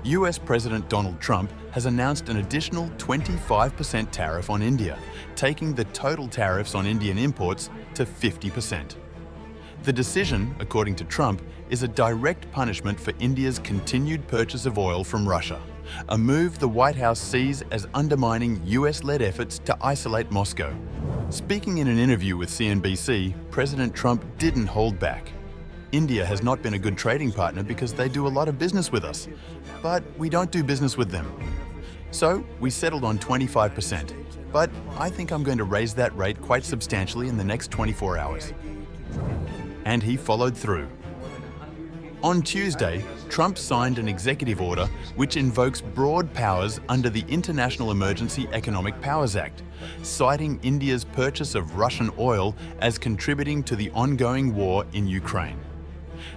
US President Donald Trump has announced an additional 25% tariff on India, taking the total tariffs on Indian imports to 50%. The decision, according to Trump, is a direct punishment for India's continued purchase of oil from Russia, a move the White House sees as undermining US-led efforts to isolate Moscow. Speaking in an interview with CNBC, President Trump didn't hold back. India has not been a good trading partner because they do a lot of business with us, but we don't do business with them. So we settled on 25%, but I think I'm going to raise that rate quite substantially in the next 24 hours. And he followed through. On Tuesday, Trump signed an executive order which invokes broad powers under the International Emergency Economic Powers Act, citing India's purchase of Russian oil as contributing to the ongoing war in Ukraine.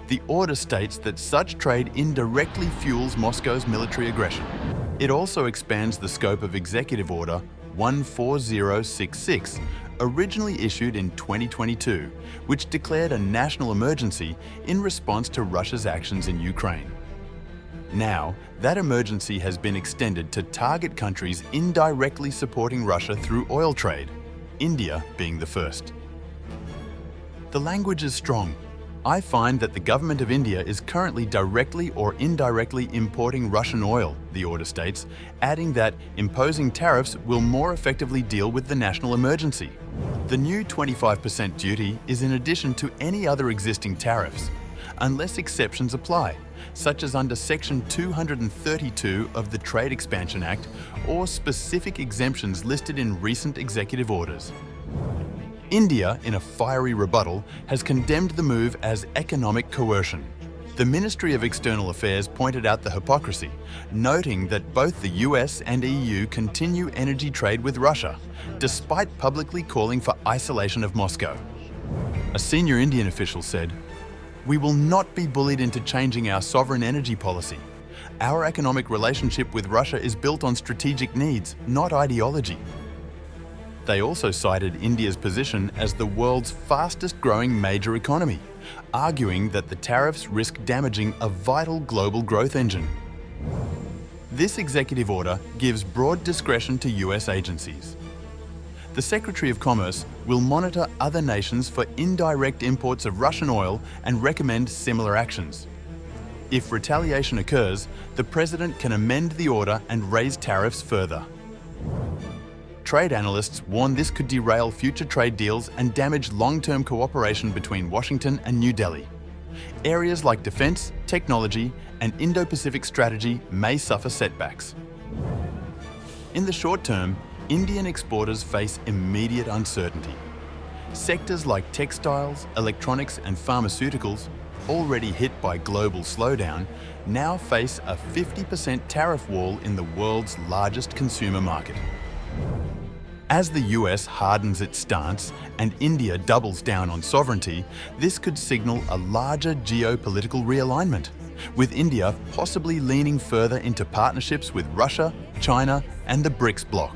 The order states that such trade indirectly fuels Moscow's military aggression. It also expands the scope of Executive Order 14066, originally issued in 2022, which declared a national emergency in response to Russia's actions in Ukraine. Now, that emergency has been extended to target countries indirectly supporting Russia through oil trade, India being the first. The language is strong. I find that the government of India is currently directly or indirectly importing Russian oil, the order states, adding that imposing tariffs will more effectively deal with the national emergency. The new 25% duty is in addition to any other existing tariffs, unless exceptions apply, such as under Section 232 of the Trade Expansion Act or specific exemptions listed in recent executive orders. India, in a fiery rebuttal, has condemned the move as economic coercion. The Ministry of External Affairs pointed out the hypocrisy, noting that both the US and EU continue energy trade with Russia, despite publicly calling for isolation of Moscow. A senior Indian official said, "We will not be bullied into changing our sovereign energy policy. Our economic relationship with Russia is built on strategic needs, not ideology." They also cited India's position as the world's fastest-growing major economy, arguing that the tariffs risk damaging a vital global growth engine. This executive order gives broad discretion to US agencies. The Secretary of Commerce will monitor other nations for indirect imports of Russian oil and recommend similar actions. If retaliation occurs, the President can amend the order and raise tariffs further. Trade analysts warn this could derail future trade deals and damage long-term cooperation between Washington and New Delhi. Areas like defense, technology, and Indo-Pacific strategy may suffer setbacks. In the short term, Indian exporters face immediate uncertainty. Sectors like textiles, electronics, and pharmaceuticals, already hit by global slowdown, now face a 50% tariff wall in the world's largest consumer market. As the US hardens its stance and India doubles down on sovereignty, this could signal a larger geopolitical realignment, with India possibly leaning further into partnerships with Russia, China, and the BRICS bloc,